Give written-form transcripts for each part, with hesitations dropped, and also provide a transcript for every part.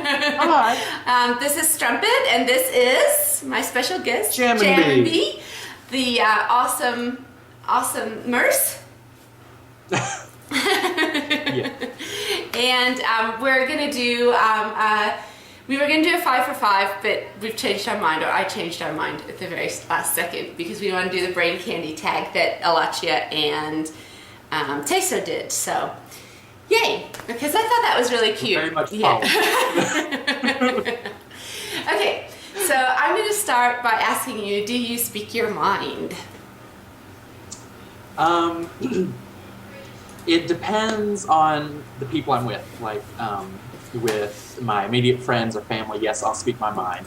Hi. This is Strumpet, and this is my special guest, Jaminbee. The awesome nurse. Yeah. And we're gonna do. We were gonna do a 5 for 5, but we've changed our mind, or I changed our mind at the very last second because we want to do the brain candy tag that Alachia and Teso did. So, yay! Because I thought that was really cute. Very much Okay, so I'm going to start by asking you: do you speak your mind? It depends on the people I'm with. Like, with my immediate friends or family, yes, I'll speak my mind.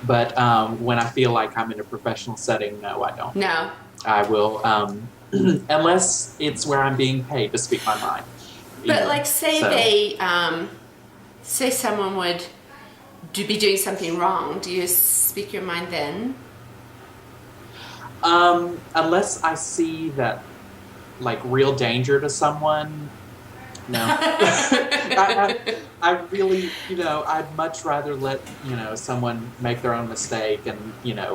But when I feel like I'm in a professional setting, no, I don't. No. I will, unless it's where I'm being paid to speak my mind. But like, say say someone would be doing something wrong. Do you speak your mind then? Unless I see that, like, real danger to someone, no. I really, I'd much rather let, someone make their own mistake and,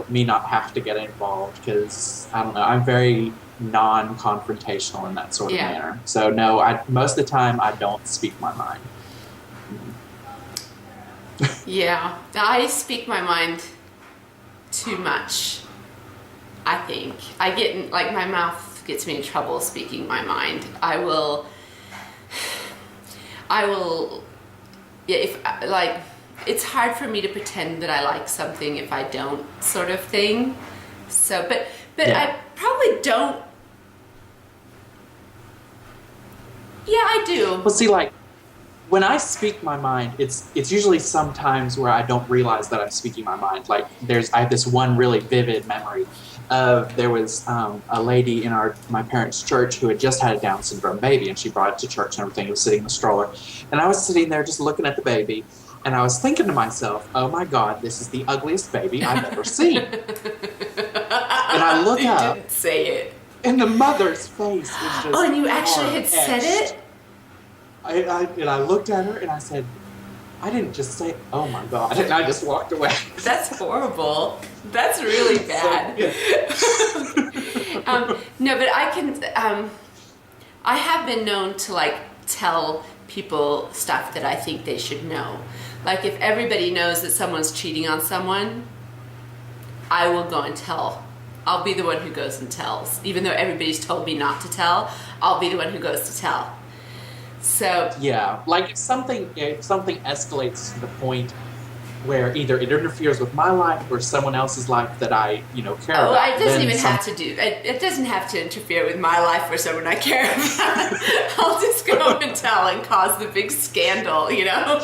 me not have to get involved because, I don't know, I'm very non-confrontational in that sort of manner. So, no, most of the time I don't speak my mind. Yeah, I speak my mind too much, I think. I get, like, my mouth gets me in trouble speaking my mind. I will, it's hard for me to pretend that I like something if I don't, sort of thing. So, but I probably don't. Yeah, I do. Well, see, like, when I speak my mind, it's usually sometimes where I don't realize that I'm speaking my mind. Like, I have this one really vivid memory of there was a lady in my parents' church who had just had a Down syndrome baby, and she brought it to church and everything. It was sitting in the stroller, and I was sitting there just looking at the baby, and I was thinking to myself, "Oh my God, this is the ugliest baby I've ever seen." And I look up. You didn't say it. And the mother's face was just. Oh, and you actually had said it? And I looked at her and I said, I didn't just say, "Oh my God," and I just walked away. That's horrible. That's really bad. So, yeah. No, but I can. I have been known to, like, tell people stuff that I think they should know. Like, if everybody knows that someone's cheating on someone, I will go and tell. I'll be the one who goes and tells. Even though everybody's told me not to tell, I'll be the one who goes to tell. So yeah, like, if something escalates to the point where either it interferes with my life or someone else's life that I care about. Oh, it doesn't even have to do. It doesn't have to interfere with my life or someone I care about. I'll just go and tell and cause the big scandal. Yeah.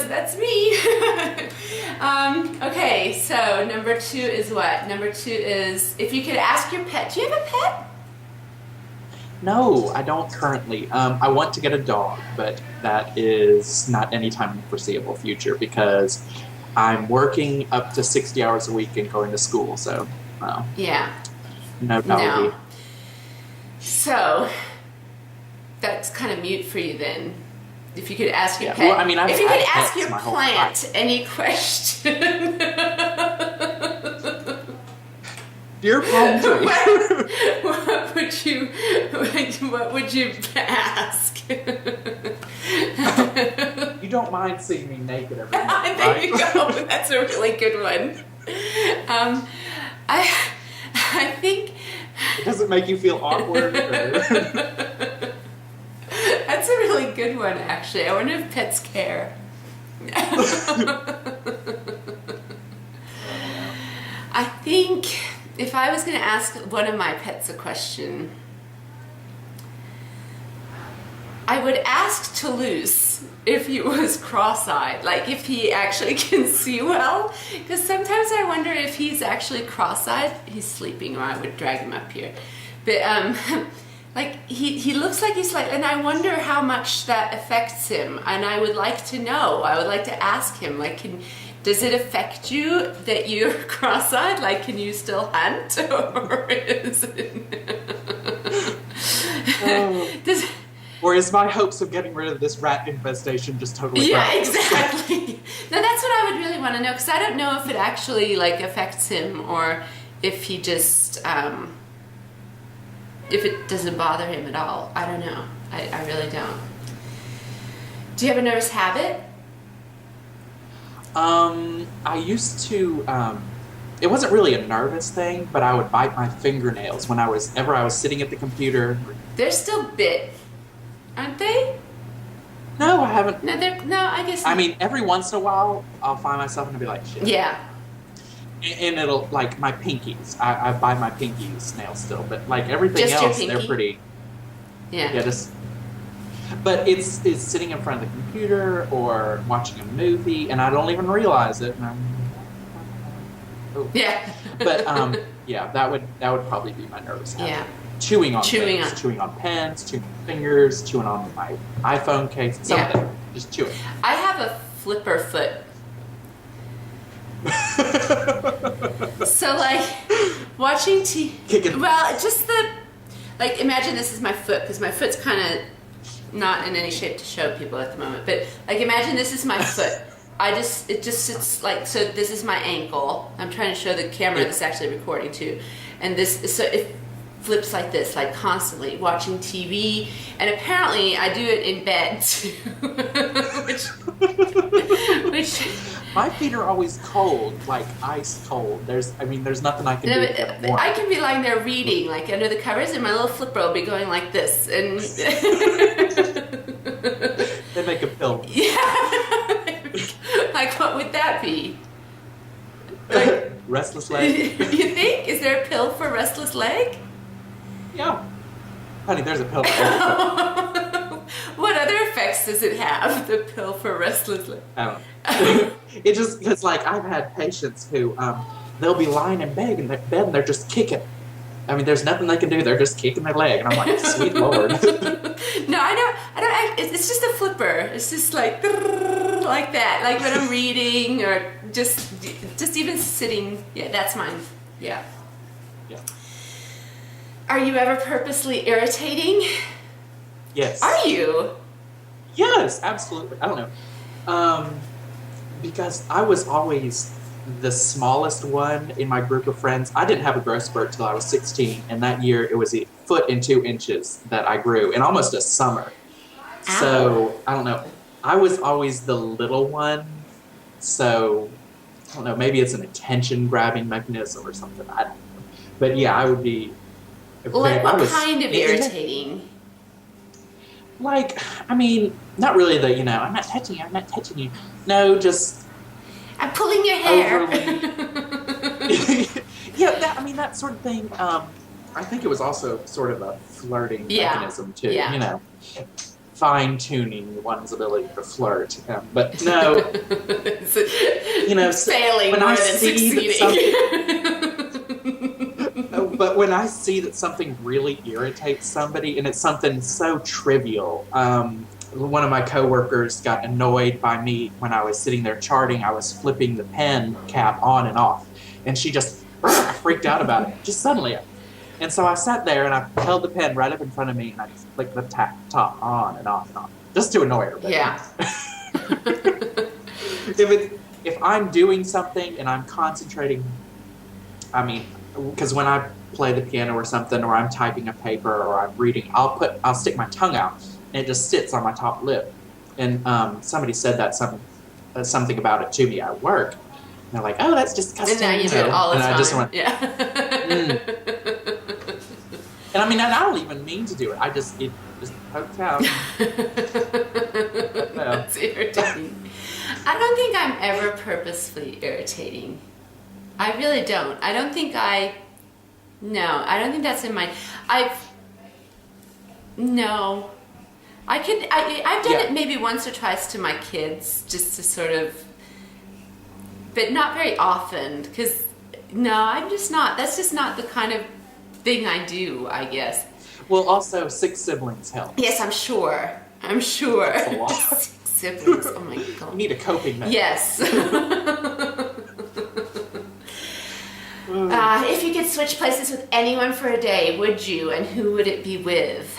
That's me. Okay, so number 2 is what? Number 2 is if you could ask your pet. Do you have a pet? No, I don't currently. I want to get a dog, but that is not anytime in the foreseeable future because I'm working up to 60 hours a week and going to school, so yeah. No doggy. No. So that's kind of mute for you then. If you could ask your pet, well, I mean, if you could ask your my whole plant life. any question. Dear palm tree. What would you ask? You don't mind seeing me naked every night, There right? you go. That's a really good one. I think It doesn't make you feel awkward. that's a really good one, actually. I wonder if pets care. I think if I was going to ask one of my pets a question, I would ask Toulouse if he was cross-eyed, like if he actually can see well, because sometimes I wonder if he's actually cross-eyed. He's sleeping, or I would drag him up here. But like he looks like he's like, and I wonder how much that affects him, and I would like to know. I would like to ask him, like, does it affect you that you're cross-eyed? Like, can you still hunt, or is it? Or is my hopes of getting rid of this rat infestation just totally Yeah, groundless? exactly. Now that's what I would really want to know, because I don't know if it actually like affects him or if he just if it doesn't bother him at all. I don't know. I really don't. Do you have a nervous habit? I used to, it wasn't really a nervous thing, but I would bite my fingernails whenever I was sitting at the computer. They're still bit, aren't they? No, I haven't. No, I guess. I mean, every once in a while, I'll find myself and I'll be like, shit. Yeah. And it'll, like, my pinkies. I bite my pinkies nails still, but, like, everything Just your else, they're pinky? pretty. Yeah. Yeah, just. But it's sitting in front of the computer or watching a movie, and I don't even realize it. And oh. Yeah. But yeah, that would probably be my nervous habit. Yeah. Chewing on Chewing things, on- chewing on pens, chewing on fingers, chewing on my iPhone case, something. Just chewing. I have a flipper foot. So like watching Kicking. well, just like imagine this is my foot, because my foot's kind of not in any shape to show people at the moment, but like imagine this is my foot. It just sits like, so this is my ankle. I'm trying to show the camera that's actually recording too, and so it flips like this, like constantly watching TV, and apparently I do it in bed too, which My feet are always cold, like ice cold. There's nothing I can do to get them warm. I can be lying there reading, like under the covers, and my little flipper will be going like this, and They make a pill. yeah, like what would that be? Like, Restless leg. you think? Is there a pill for restless leg? Yeah. Honey, there's a pill for everything. What other effects does it have, the pill for restless leg? I don't know. It's like I've had patients who they'll be lying in bed and they're just kicking. I mean, there's nothing they can do. They're just kicking their leg, and I'm like, sweet lord. No, I don't. It's just a flipper. It's just like that. Like when I'm reading or just even sitting. Yeah, that's mine. Yeah. Yeah. Are you ever purposely irritating? Yes. Are you? Yes, absolutely. I don't know. Because I was always the smallest one in my group of friends. I didn't have a growth spurt till I was 16, and that year it was a foot and 2 inches that I grew in almost a summer. Ow. So, I don't know. I was always the little one, so, I don't know, maybe it's an attention-grabbing mechanism or something. I don't know. But yeah, I would be... Like what I was- kind of irritating? Like, I mean, not really the, I'm not touching you. No, just... I'm pulling your hair. Yeah, that sort of thing. I think it was also sort of a flirting mechanism too. Yeah. Fine-tuning one's ability to flirt. But no, Failing when more I than see succeeding. but when I see that something really irritates somebody, and it's something so trivial. One of my coworkers got annoyed by me when I was sitting there charting. I was flipping the pen cap on and off, and she just freaked out about it, just suddenly. And so I sat there and I held the pen right up in front of me, and I just flicked the top on and off and on, just to annoy her. But Yeah. if I'm doing something and I'm concentrating, I mean, because when I play the piano or something, or I'm typing a paper or I'm reading, I'll stick my tongue out. And it just sits on my top lip. And somebody said that something about it to me at work. And they're like, "Oh, that's disgusting." And now you do it all the time. I just went, yeah. And I mean, I don't even mean to do it. It just pokes out. That's irritating. I don't think I'm ever purposefully irritating. I really don't. I don't think that's in my... No. I've done it maybe once or twice to my kids, just to sort of... But not very often, because... No, I'm just not. That's just not the kind of thing I do, I guess. Well, also, 6 siblings help. Yes, I'm sure. That's a lot. 6 siblings. Oh my god. You need a coping mechanism. Yes. If you could switch places with anyone for a day, would you? And who would it be with?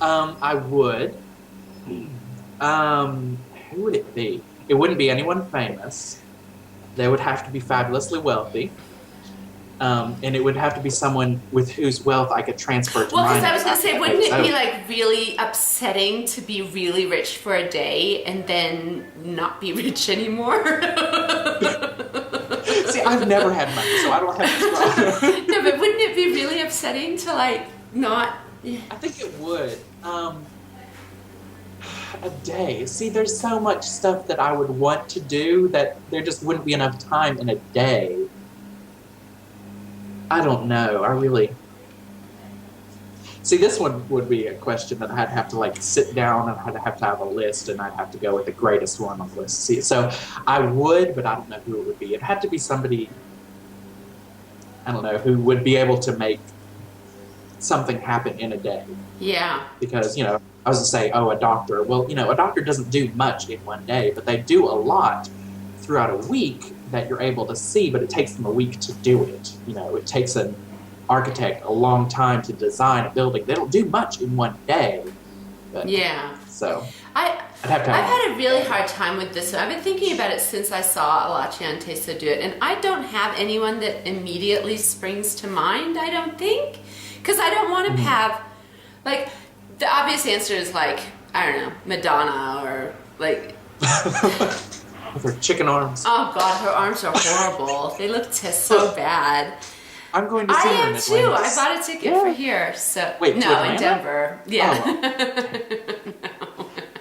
I would. Who would it be? It wouldn't be anyone famous. They would have to be fabulously wealthy. And it would have to be someone with whose wealth I could transfer to Well, mine. because I was going to say, wouldn't it be So- like really upsetting to be really rich for a day and then not be rich anymore? See, I've never had money, so I don't have this problem. No, but wouldn't it be really upsetting to like not? I think it would. A day. See, there's so much stuff that I would want to do that there just wouldn't be enough time in a day. I don't know. I really... See, this one would be a question that I'd have to like sit down and I'd have to have a list and I'd have to go with the greatest one on the list. See, so I would, but I don't know who it would be. It'd have to be somebody, I don't know, who would be able to make something happen in a day. Yeah. Because, I was to say, oh, a doctor. Well, a doctor doesn't do much in one day, but they do a lot throughout a week that you're able to see, but it takes them a week to do it. It takes an architect a long time to design a building. They don't do much in one day. But, Yeah. So I've had a really hard time with this one. I've been thinking about it since I saw Alachia and Tessa do it, and I don't have anyone that immediately springs to mind, I don't think. Because I don't want to have, like, the obvious answer is like, I don't know, Madonna or like... With her chicken arms. Oh God, her arms are horrible. They look so bad. I'm going to see her in I am too. Atlantis. I bought a ticket for here. So Wait, to no, in Atlanta? Denver. Yeah.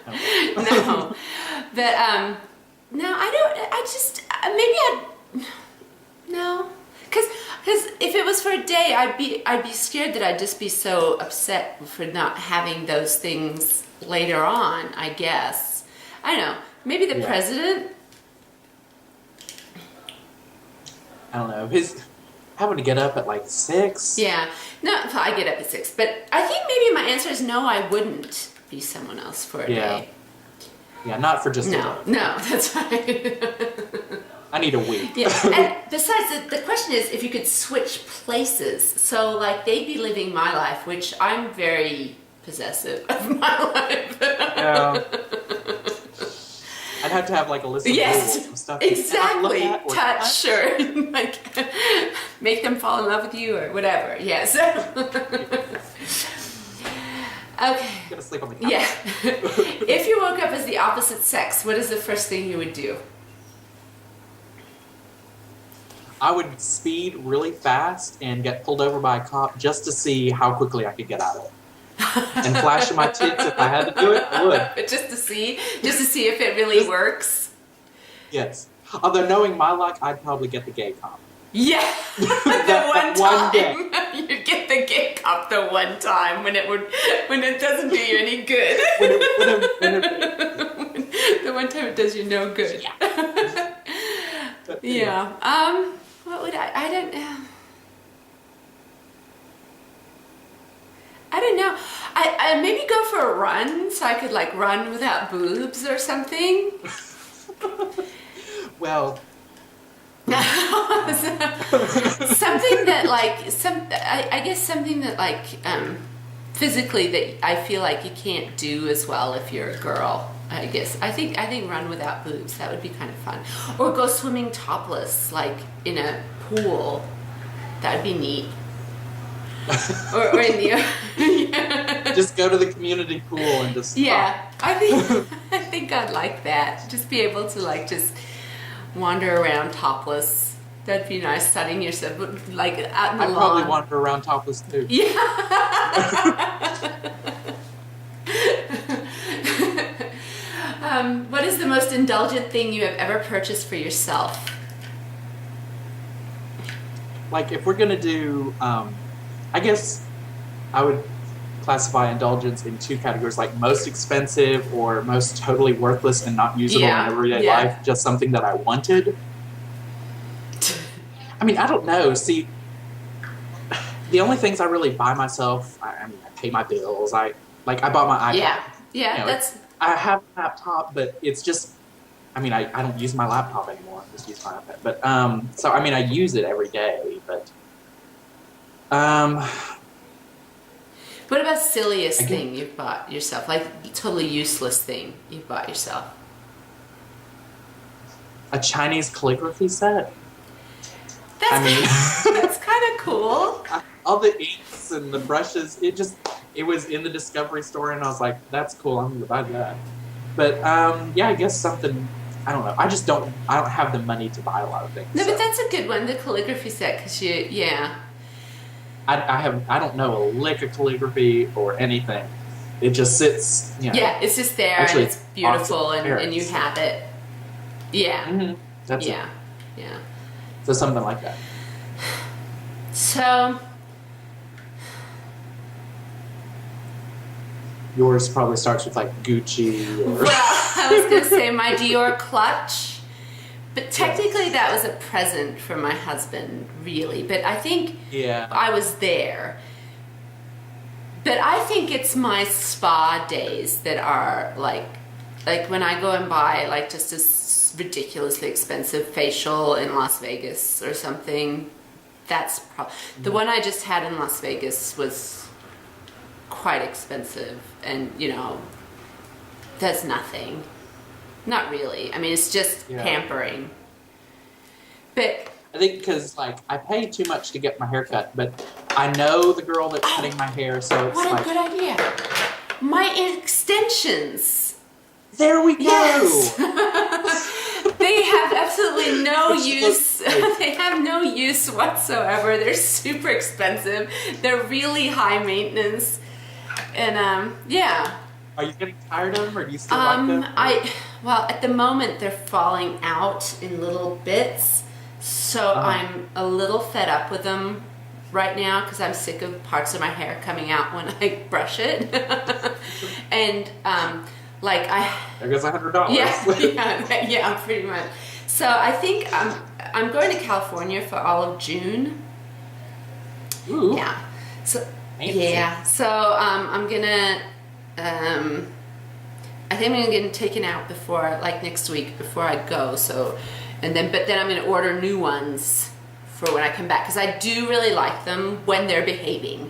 Oh. No. But no, I don't. I just maybe no. Because if it was for a day, I'd be scared that I'd just be so upset for not having those things later on. I guess I don't know. Maybe the president. I don't know. Having to get up at like 6. Yeah. No, I get up at 6. But I think maybe my answer is no. I wouldn't be someone else for a day. Yeah, not for just a day. No, that's right. I need a week. Yeah, and besides, the question is if you could switch places. So, like, they'd be living my life, which I'm very possessive of my life. Yeah. I'd have to have, like, a list of rules and stuff. Exactly. Look at or Touch, sure. Like, make them fall in love with you or whatever. Yes. Okay. Gonna sleep on the couch. Yeah. If you woke up as the opposite sex, what is the first thing you would do? I would speed really fast and get pulled over by a cop just to see how quickly I could get out of it. And flash my tits if I had to do it, I would. But just to see if it really works. Yes. Although knowing my luck, I'd probably get the gay cop. Yeah. That one time. You get the gay cop the one time when it doesn't do you any good. The one time it does you no good. Yeah. But, Yeah. What would I don't know. I don't know. I maybe go for a run so I could like run without boobs or something. Well. Something that like I guess something that like physically that I feel like you can't do as well if you're a girl. I guess I think run without boobs, that would be kind of fun. Or go swimming topless like in a pool. That would be neat. or in the Just go to the community pool and just I think I'd like that. Just be able to like just wander around topless. That'd be nice, sunning yourself like out in the I'd lawn. probably wander around topless too. Yeah. What is the most indulgent thing you have ever purchased for yourself? Like if we're gonna do, I guess I would classify indulgence in 2 categories, like most expensive or most totally worthless and not usable in everyday life, just something that I wanted. I mean, I don't know. See, the only things I really buy myself, I mean, I pay my bills. I bought my iPad. Yeah, that's... I have a laptop, but it's just, I mean, I don't use my laptop anymore. I just use my iPad. But, so, I mean, I use it every day, but, Well, What about silliest thing you've bought yourself? Like totally useless thing you've bought yourself? A Chinese calligraphy set. That's kind of cool. All the inks and the brushes, it was in the Discovery store, and I was like, that's cool, I'm gonna buy that. But yeah, I guess something, I don't know. I don't have the money to buy a lot of things. No, but that's a good one, the calligraphy set, because I don't know a lick of calligraphy or anything. It just sits, Yeah, it's just there, and it's beautiful, and you have it. Yeah. Mm-hmm. That's it. Yeah. So something like that. So yours probably starts with like Gucci or... Well, I was going to say my Dior clutch, but technically that was a present from my husband, really. But I think I was there. But I think it's my spa days that are like when I go and buy like just a ridiculously expensive facial in Las Vegas or something. That's the one I just had in Las Vegas was quite expensive, and that's nothing. Not really. I mean, it's just pampering. But I think because like I pay too much to get my hair cut, but I know the girl that's cutting my hair, so it's what a good idea. My extensions. There we go. Yes. They have absolutely no use. They have no use whatsoever. They're super expensive. They're really high maintenance. And Are you getting tired of them, or do you still like them? Well, at the moment they're falling out in little bits, so I'm a little fed up with them right now because I'm sick of parts of my hair coming out when I brush it. And there goes $100. Yeah, pretty much. So I think I'm going to California for all of June. Ooh. Yeah. So fancy. yeah. So I'm gonna. I think I'm gonna get them taken out before, like next week, before I go. So, but then I'm gonna order new ones for when I come back because I do really like them when they're behaving,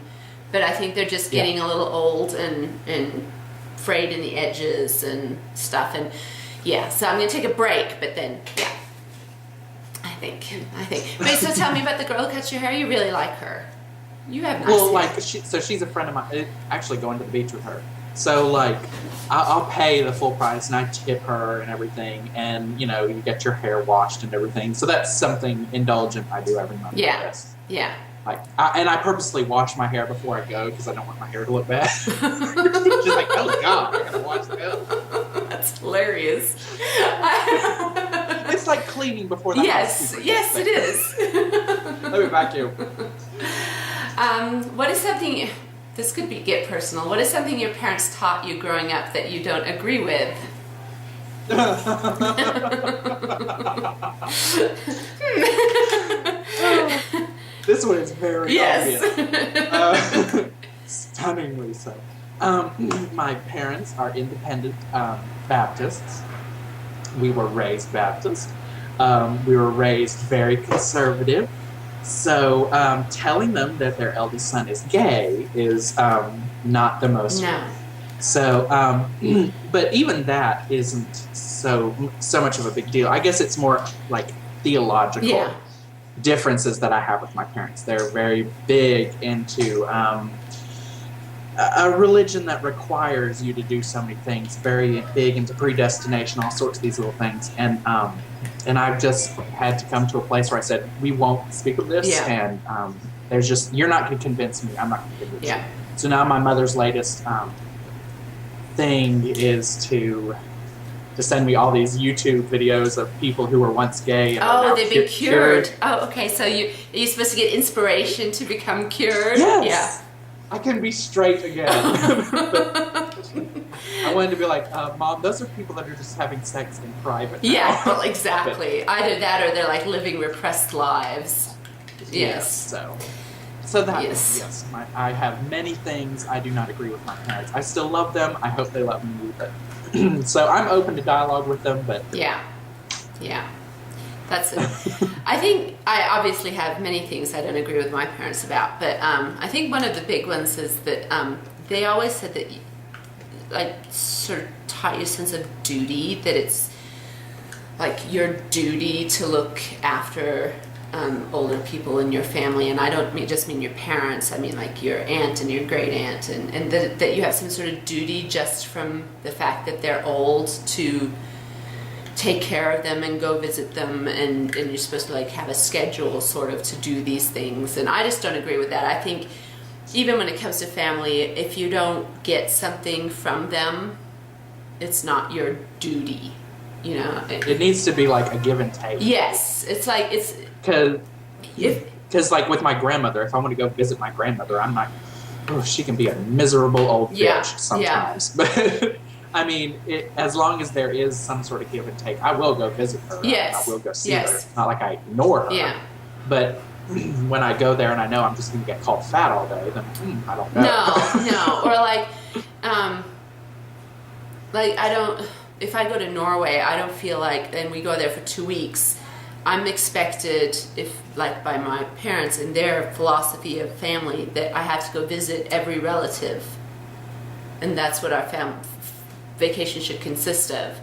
but I think they're just getting a little old and frayed in the edges and stuff, and so I'm gonna take a break, but then I think. Wait, so tell me about the girl who cuts your hair. You really like her. You have nice hair. So she's a friend of mine. Actually, going to the beach with her. So like, I'll pay the full price and I tip her and everything, and you get your hair washed and everything. So that's something indulgent I do every month. Yeah. I guess. Yeah. And I purposely wash my hair before I go because I don't want my hair to look bad. She's like, oh God, I gotta wash that. That's hilarious. It's like cleaning before the house. Yes, it is. Let me vacuum. What is something? This could get personal. What is something your parents taught you growing up that you don't agree with? This one is very obvious. Stunningly so. My parents are independent Baptists. We were raised Baptist. We were raised very conservative. So telling them that their eldest son is gay is not the most... No. So, but even that isn't so much of a big deal. I guess it's more like theological differences that I have with my parents. They're very big into a religion that requires you to do so many things, very big into predestination, all sorts of these little things. And I've just had to come to a place where I said, we won't speak of this. And there's just, you're not going to convince me. I'm not going to convince you. So now my mother's latest thing is to send me all these YouTube videos of people who were once gay. And they've been cured. Oh, okay. So you're supposed to get inspiration to become cured? Yes. Yeah. I can be straight again. I wanted to be like, Mom, those are people that are just having sex in private now. Yeah, well, exactly. Either that or they're like living repressed lives. Yes. So that yes. I have many things I do not agree with my parents. I still love them. I hope they love me. But so I'm open to dialogue with them. But yeah. That's it. I think I obviously have many things I don't agree with my parents about, but I think one of the big ones is that they always said that, like, sort of taught you a sense of duty, that it's like your duty to look after older people in your family. And I don't just mean your parents, I mean like your aunt and your great aunt, and that you have some sort of duty just from the fact that they're old to take care of them and go visit them, and you're supposed to like have a schedule sort of to do these things. And I just don't agree with that. I think even when it comes to family, if you don't get something from them, it's not your duty, you know. It needs to be like a give and take. Yes, it's like it's because like with my grandmother, if I want to go visit my grandmother, I'm not. Oh, she can be a miserable old bitch sometimes, but. I mean, as long as there is some sort of give and take, I will go visit her. Yes. I will go see her. It's not like I ignore her. Yeah. But when I go there and I know I'm just going to get called fat all day, then I don't know. No. Or like I don't. If I go to Norway, I don't feel like, and we go there for 2 weeks, I'm expected, if like by my parents and their philosophy of family, that I have to go visit every relative, and that's what our vacation should consist of.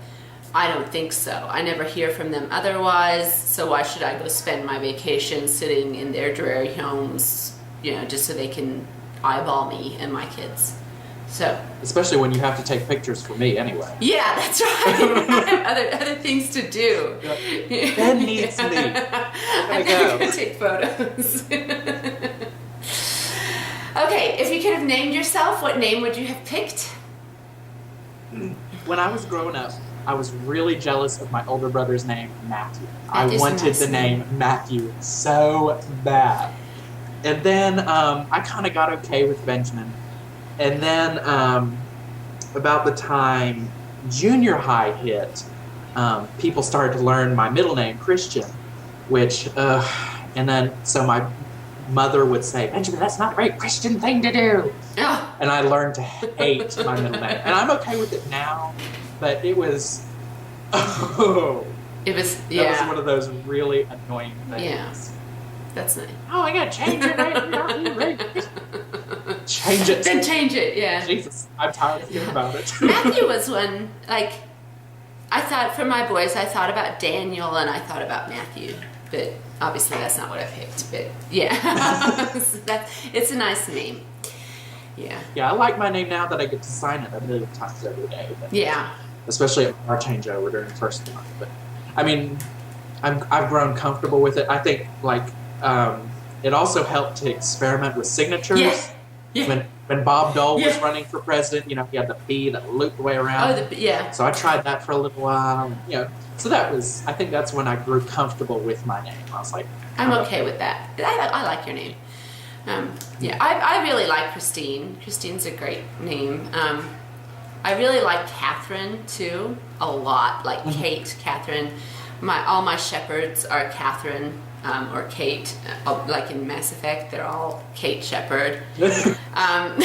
I don't think so. I never hear from them otherwise, so why should I go spend my vacation sitting in their dreary homes, you know, just so they can eyeball me and my kids? So, especially when you have to take pictures for me anyway. Yeah, that's right. I have other things to do. Ben needs me. I'm going to take photos. Okay, if you could have named yourself, what name would you have picked? When I was growing up, I was really jealous of my older brother's name, Matthew. I wanted the name Matthew so bad. And then I kind of got okay with Benjamin. And then about the time junior high hit, people started to learn my middle name, Christian, which, and then so my mother would say, Benjamin, that's not a very Christian thing to do. Oh. And I learned to hate my middle name. And I'm okay with it now, but it was, that was one of those really annoying things. Yeah. That's nice. Oh, I gotta change it right. Change it. Then change it, yeah. Jesus, I'm tired of hearing about it. Matthew was one, like, I thought, for my boys, I thought about Daniel and I thought about Matthew. But obviously that's not what I picked. But yeah, it's a nice name. Yeah. Yeah, I like my name now that I get to sign it a million times every day. But yeah. Especially at our changeover during the first month. But I mean, I've grown comfortable with it. I think like it also helped to experiment with signatures. Yes. Yeah. When Bob Dole was running for president, you know, he had the P that looped the way around. Oh, yeah. So I tried that for a little while. And, you know, so I think that's when I grew comfortable with my name. I was like, I'm okay with that. I like your name. Yeah, I really like Christine. Christine's a great name. I really like Catherine too, a lot. Like Kate, Catherine. All my shepherds are Catherine or Kate. Like in Mass Effect, they're all Kate Shepard. I'm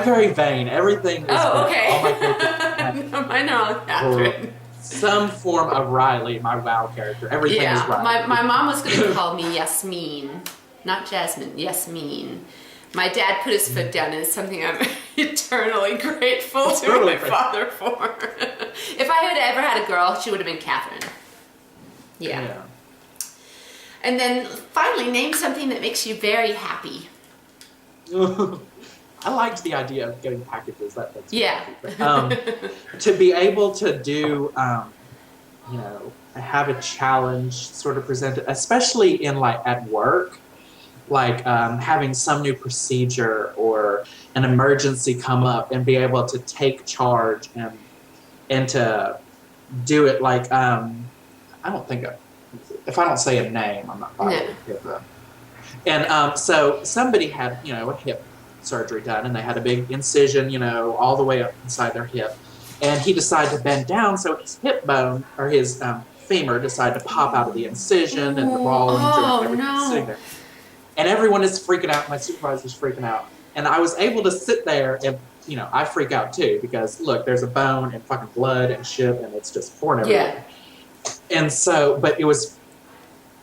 very vain. Everything is oh, okay. All my characters mine are all Catherine. Some form of Riley, my WoW character. Everything is Riley. My mom was going to call me Yasmin. Not Jasmine, Yasmin. My dad put his foot down, and it's something I'm eternally grateful to my father for. If I had ever had a girl, she would have been Catherine. Yeah. And then finally, name something that makes you very happy. I liked the idea of getting packages. That's yeah. To be able to do, you know, have a challenge sort of presented, especially in like at work. Like having some new procedure or an emergency come up and be able to take charge and to do it like I don't think if I don't say a name I'm not bothered. No. And so somebody had, you know, a hip surgery done and they had a big incision, you know, all the way up inside their hip, and he decided to bend down, so his hip bone or his femur decided to pop out of the incision and the ball and everything sitting there. And everyone is freaking out. My supervisor's freaking out. And I was able to sit there and, you know, I freak out too because, look, there's a bone and fucking blood and shit and it's just pouring everywhere. Yeah. And so, but it was,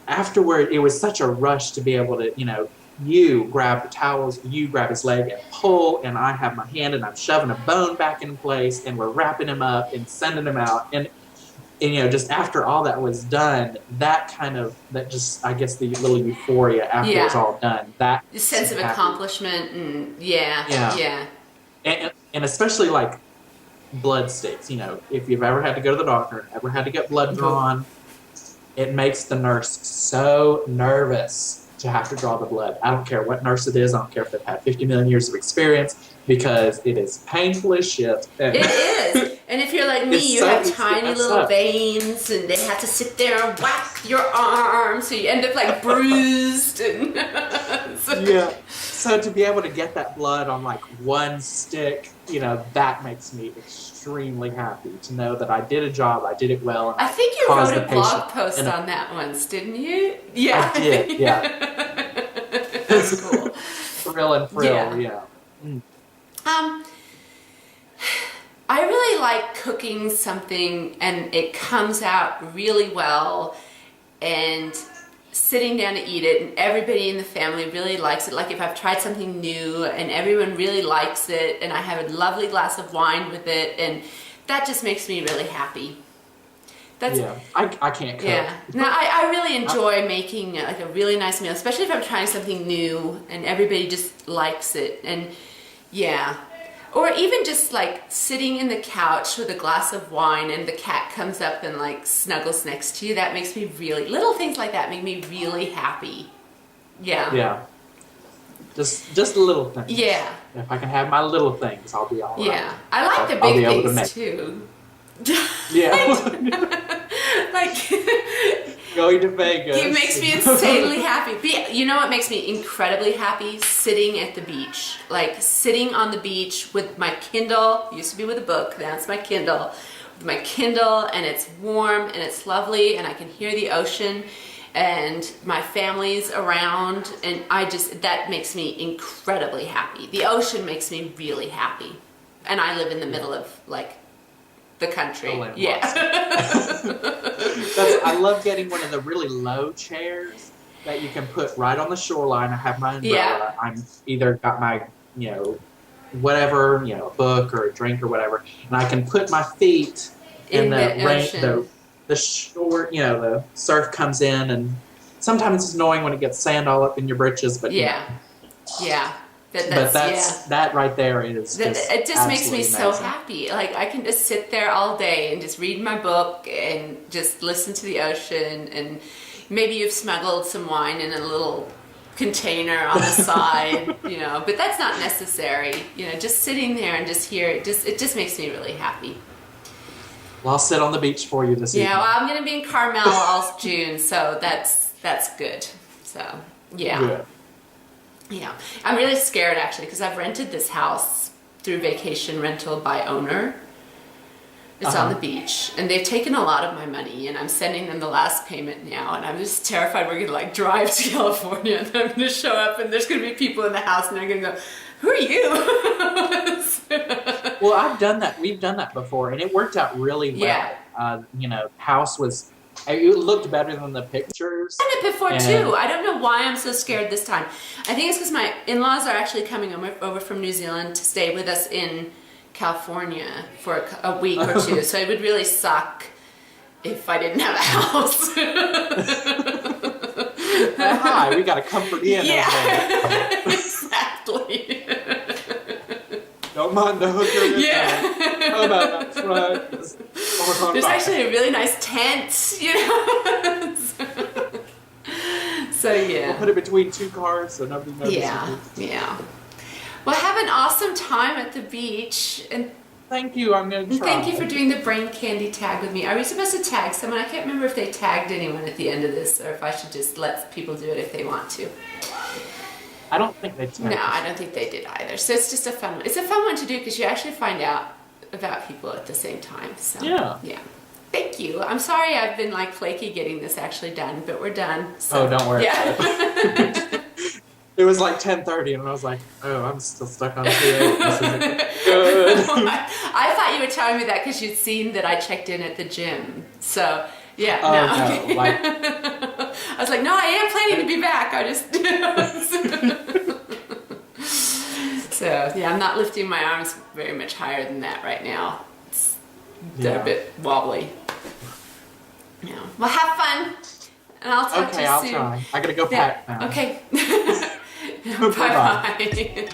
afterward, it was such a rush to be able to, you know, you grab the towels, you grab his leg and pull, and I have my hand and I'm shoving a bone back in place, and we're wrapping him up and sending him out. And just after all that was done, that just, I guess, the little euphoria after it was all done, that the sense of accomplishment, and and especially like blood sticks. If you've ever had to go to the doctor, ever had to get blood drawn, it makes the nurse so nervous to have to draw the blood. I don't care what nurse it is. I don't care if they've had 50 million years of experience, because it is painful as shit. It is. And if you're like me, you have tiny little veins, and they have to sit there and whack your arm, so you end up like bruised. And So to be able to get that blood on like one stick, that makes me extremely happy to know that I did a job, I did it well. And I think you wrote a blog post on that once, didn't you? Yeah. I did, yeah. That's cool. Thrill and frill, yeah. I really like cooking something and it comes out really well, and sitting down to eat it, and everybody in the family really likes it. Like if I've tried something new and everyone really likes it, and I have a lovely glass of wine with it, and that just makes me really happy. I can't cook. Yeah. No, I really enjoy making like a really nice meal, especially if I'm trying something new and everybody just likes it. And or even just like sitting in the couch with a glass of wine and the cat comes up and like snuggles next to you. That makes me little things like that make me really happy. Yeah. Yeah. Just little things. Yeah. If I can have my little things, I'll be all right. Yeah. I like the big things too. Yeah. Like going to Vegas. It makes me insanely happy. But you know what makes me incredibly happy? Sitting at the beach. Like sitting on the beach with my Kindle. Used to be with a book, now it's my Kindle. With my Kindle, and it's warm and it's lovely, and I can hear the ocean, and my family's around, and that makes me incredibly happy. The ocean makes me really happy. And I live in the middle of like the country. I love getting one of the really low chairs that you can put right on the shoreline. I have my umbrella. Yeah. I'm either got my, whatever, a book or a drink or whatever, and I can put my feet in the rain, the shore, the surf comes in, and sometimes it's annoying when it gets sand all up in your britches, but yeah. That right there is it just makes me so amazing. happy. Like I can just sit there all day and just read my book and just listen to the ocean, and maybe you've smuggled some wine in a little container on the side, but that's not necessary. Just sitting there and just hear it just makes me really happy. Well, I'll sit on the beach for you this evening. Yeah, well, I'm going to be in Carmel all June, so that's good. So, yeah. Good. Yeah, I'm really scared actually, because I've rented this house through vacation rental by owner. It's on the beach, and they've taken a lot of my money, and I'm sending them the last payment now, and I'm just terrified we're gonna like drive to California, and I'm gonna show up, and there's gonna be people in the house, and they're gonna go, "Who are you?" Well, I've done that. We've done that before, and it worked out really well. Yeah. House was. It looked better than the pictures. I've done it before too. I don't know why I'm so scared this time. I think it's because my in-laws are actually coming over from New Zealand to stay with us in California for a week or two. So it would really suck if I didn't have a house. Hi, we got a comfort inn. Yeah, exactly. Don't mind the hooker. Yeah. How about that front? There's actually a really nice tent, So yeah. We'll put it between two cars so nobody knows. Yeah. Well, have an awesome time at the beach, and thank you. I'm going to try. Thank you for doing the brain candy tag with me. Are we supposed to tag someone? I can't remember if they tagged anyone at the end of this, or if I should just let people do it if they want to. I don't think they tagged. No, I don't think they did either. So it's just a fun one. It's a fun one to do because you actually find out about people at the same time. So yeah. Thank you. I'm sorry I've been like flaky getting this actually done, but we're done. So. Oh, don't worry. Yeah. It was like 10:30, and I was like, "Oh, I'm still stuck on 2:08. This isn't good." I thought you were telling me that because you'd seen that I checked in at the gym. So yeah. Oh, no. no, like I was like, no, I am planning to be back. I just. So, yeah, I'm not lifting my arms very much higher than that right now. They're a bit wobbly. Yeah. Well, have fun. And I'll talk to you soon. Okay, I'll try. I gotta go pack now. Okay. Bye-bye. Bye-bye.